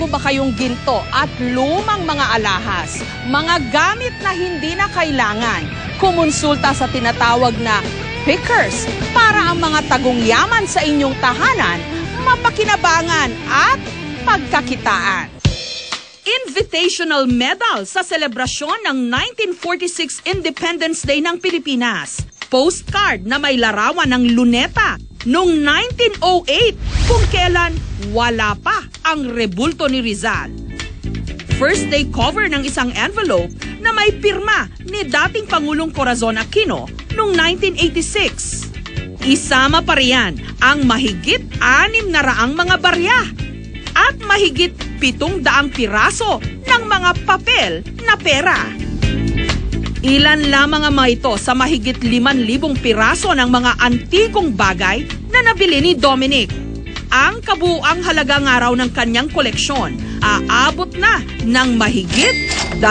bago ba kayong ginto at lumang mga alahas, mga gamit na hindi na kailangan, kumonsulta sa tinatawag na pickers para ang mga tagong yaman sa inyong tahanan mapakinabangan at pagkakitaan. Invitational medal sa selebrasyon ng 1946 Independence Day ng Pilipinas. Postcard na may larawan ng luneta noong 1908 kung kailan wala pa ang rebulto ni Rizal. First day cover ng isang envelope na may pirma ni dating Pangulong Corazon Aquino noong 1986. Isama pa riyan ang mahigit 600 mga barya at mahigit 700 piraso ng mga papel na pera. Ilan lamang ang mga ito sa mahigit 5,000 piraso ng mga antikong bagay na nabili ni Dominic. Ang kabuuang halaga nga raw ng kanyang koleksyon aabot na ng mahigit 2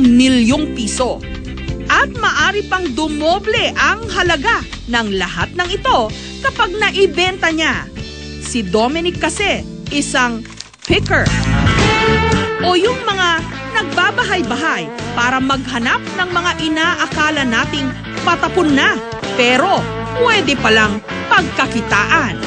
milyong piso. At maari pang dumoble ang halaga ng lahat ng ito kapag naibenta niya. Si Dominic kasi isang picker o yung mga nagbabahay-bahay para maghanap ng mga inaakala nating patapon na pero pwede palang pagkakitaan.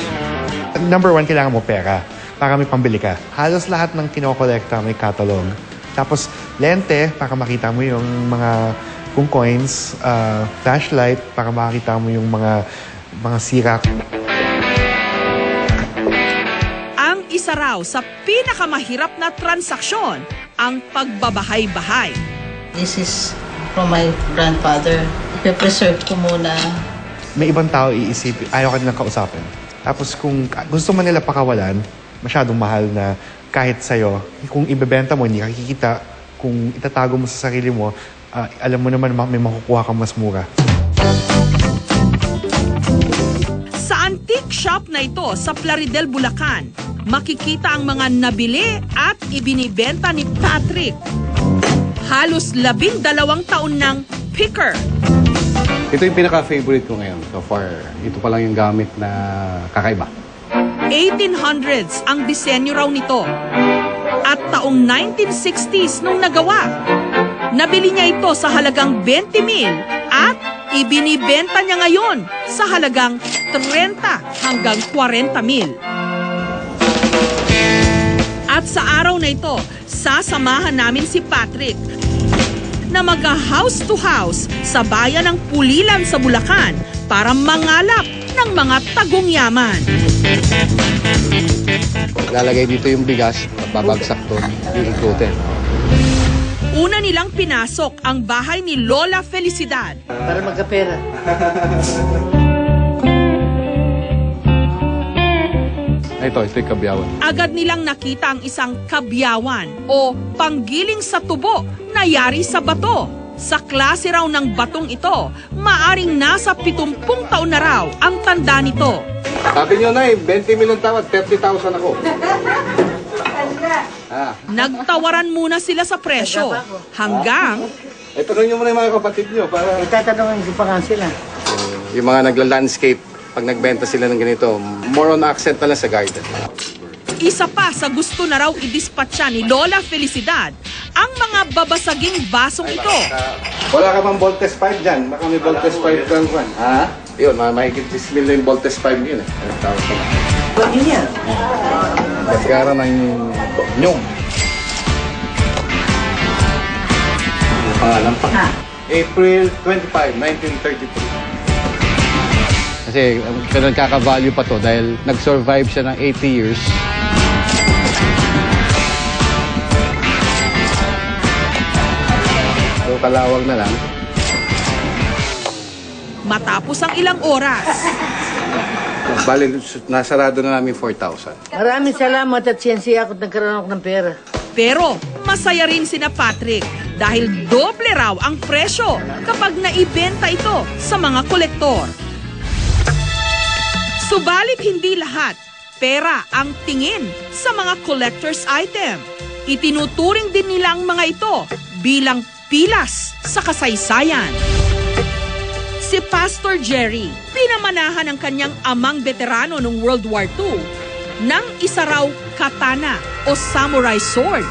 Number 1, kailangan mo pera para may pambili ka. Halos lahat ng kinokolekta may catalog. Tapos lente para makita mo yung mga kung coins, flashlight para makita mo yung mga sira. Ang isa raw sa pinakamahirap na transaksyon ang pagbabahay-bahay. This is from my grandfather. Ipe-preserve ko muna. May ibang tao iisipin, ayaw ka nilang kausapin. Tapos kung gusto man nila pakawalan, masyadong mahal na kahit sa'yo, kung ibebenta mo, hindi ka kikita. Kung itatago mo sa sarili mo, alam mo naman may makukuha kang mas mura. Sa antique shop na ito sa Plaridel, Bulacan, makikita ang mga nabili at ibinibenta ni Patrick. Halos 12 taon ng picker. Ito yung pinaka-favorite ko ngayon so far. Ito pa lang yung gamit na kakaiba. 1800s ang disenyo raw nito. At taong 1960s nung nagawa. Nabili niya ito sa halagang 20,000 at ibinibenta niya ngayon sa halagang 30 hanggang 40,000. At sa araw na ito, sasamahan namin si Patrick na mag-house to house sa bayan ng Pulilan sa Bulacan para mangalap ng mga tagong yaman. Lalagay dito yung bigas, babagsak doon, iikutin. Una nilang pinasok ang bahay ni Lola Felicidad. Para magkapera. Ito yung kabyawan. Agad nilang nakita ang isang kabyawan o panggiling sa tubo na yari sa bato. Sa klase raw ng batong ito, maaring nasa 70 taon na raw ang tanda nito. Sabi nyo na 20 million tawad, 30,000 ako. Nagtawaran muna sila sa presyo hanggang... Tanong nyo muna yung mga kapatid nyo para... Itatanong ko pa nga sila. Yung mga nagla-landscape, pag nagbenta sila ng ganito, more on accent na lang sa garden. Isa pa sa gusto na raw idispatcha ni Lola Felicidad ang mga babasaging basong ito. Wala ka bang Voltes 5 dyan? Baka may Voltes 5 kang kwan. Ha? Yun, mahigit 6 million Voltes 5 yun eh. Ba't yun yan? Pagkara ng nyong. Pangalan pa. April 25, 1933. Kasi nagkaka-value pa to dahil nag-survive siya ng 80 years. So kalawag na lang. Matapos ang ilang oras, Bali, nasarado na namin 4,000. Maraming salamat at siyensiya ako nagkaroon ako ng pera. pero masaya rin sina Patrick dahil doble raw ang presyo kapag naibenta ito sa mga kolektor. Subalit hindi lahat pera ang tingin sa mga collector's item. Itinuturing din nila ang mga ito bilang pilas sa kasaysayan. Si Pastor Jerry, pinamanahan ng kanyang amang veterano noong World War II, ng isa raw katana o samurai sword.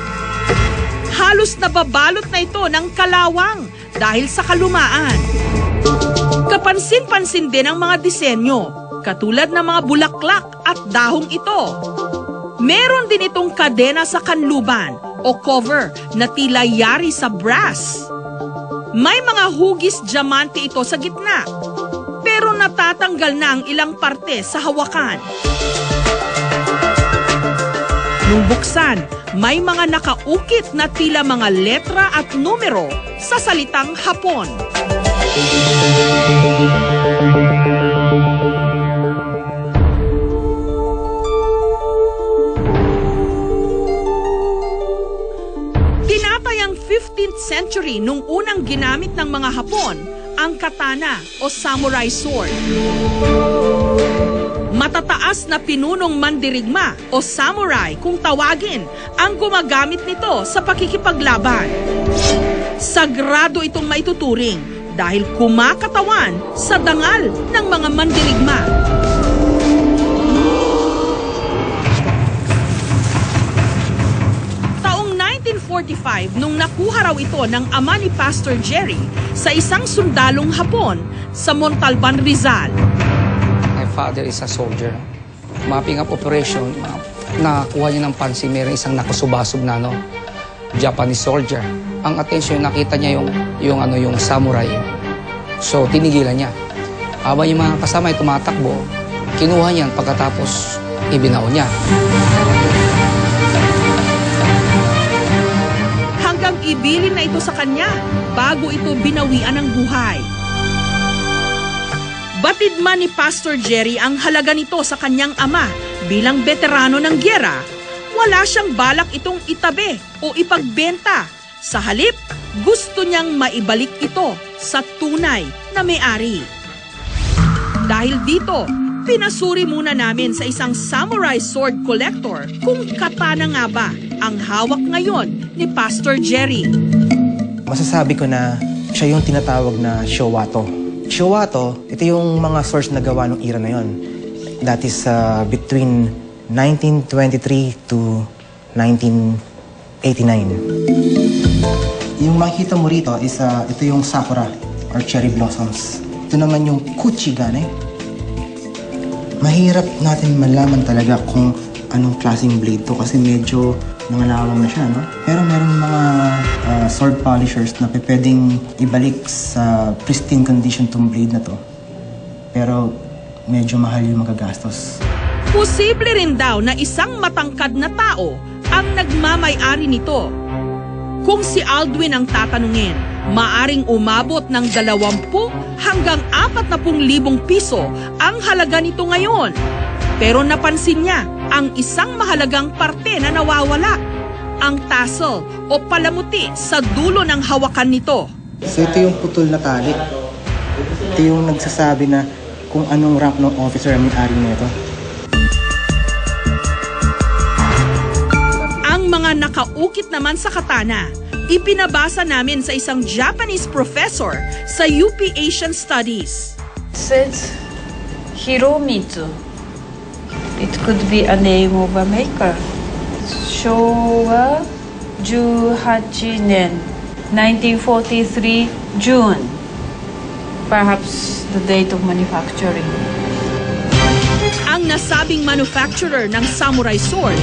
Halos nababalot na ito ng kalawang dahil sa kalumaan. Kapansin-pansin din ang mga disenyo, katulad ng mga bulaklak at dahong ito. Meron din itong kadena sa kanluban o cover na tila yari sa brass. May mga hugis diamante ito sa gitna, pero natatanggal na ang ilang parte sa hawakan. Nung buksan, may mga nakaukit na tila mga letra at numero sa salitang Hapon. Tinatayang 15th century nung unang ginamit ng mga Hapon ang katana o samurai sword. Matataas na pinunong mandirigma o samurai kung tawagin ang gumagamit nito sa pakikipaglaban. Sagrado itong maituturing dahil kumakatawan sa dangal ng mga mandirigma. Taong 1945 nung nakuha raw ito ng ama ni Pastor Jerry sa isang sundalong Hapon sa Montalban, Rizal. Father is a soldier. Mapping up operation, nakakuha niya ng pansin, mayroon isang nakusubasog na Japanese soldier. Ang attention, nakita niya yung samurai. So, tinigilan niya. Habang yung mga kasama ay tumatakbo, kinuha niya pagkatapos ibinaw niya. Hanggang ibilin na ito sa kanya bago ito binawian ng buhay. Batid man ni Pastor Jerry ang halaga nito sa kanyang ama bilang veterano ng gyera, wala siyang balak itong itabi o ipagbenta. Sa halip, gusto niyang maibalik ito sa tunay na may-ari. Dahil dito, pinasuri muna namin sa isang samurai sword collector kung katana nga ba ang hawak ngayon ni Pastor Jerry. Masasabi ko na siya yung tinatawag na Showato. Showato, ito yung mga swords na gawa ng era na yon. That is between 1923 to 1989. Yung makikita mo rito is ito yung sakura or cherry blossoms. Ito naman yung kuchigane. Mahirap natin malaman talaga kung anong klaseng blade to kasi medyo nangalawang na siya, no? Pero meron mga sword polishers na pwedeng ibalik sa pristine condition tong blade na to. Pero medyo mahal yung magagastos. Posible rin daw na isang matangkad na tao ang nagmamay-ari nito. Kung si Aldwin ang tatanungin, maaring umabot ng 20 hanggang 40,000 piso ang halaga nito ngayon. Pero napansin niya ang isang mahalagang parte na nawawala, ang tassel o palamuti sa dulo ng hawakan nito. So ito yung putol na tali. Ito yung nagsasabi na kung anong rank ng officer ang may-ari nito. Ang mga nakaukit naman sa katana, ipinabasa namin sa isang Japanese professor sa UP Asian Studies. Says Hiromitsu. It could be a name of a maker. Showa Juhachi nen, 1943 June. Perhaps the date of manufacturing. Ang nasabing manufacturer ng samurai sword,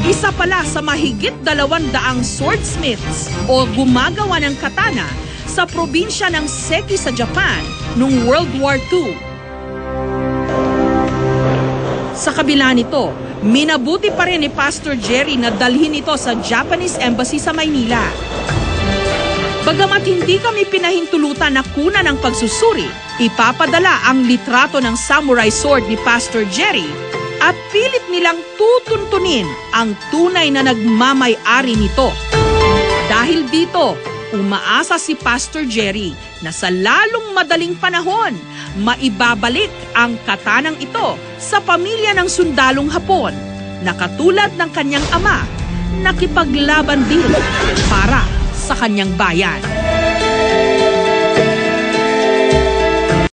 isa pala sa mahigit 200 swordsmiths o gumagawa ng katana sa probinsya ng Seki sa Japan noong World War II. Sa kabila nito, minabuti pa rin ni Pastor Jerry na dalhin ito sa Japanese Embassy sa Maynila. Bagamat hindi kami pinahintulutan na kuna ng pagsusuri, ipapadala ang litrato ng samurai sword ni Pastor Jerry at pilit nilang tutuntunin ang tunay na nagmamay-ari nito. Dahil dito, umaasa si Pastor Jerry na sa lalong madaling panahon, maibabalik ang katanang ito sa pamilya ng sundalong Hapon na katulad ng kanyang ama, nakipaglaban din para sa kanyang bayan.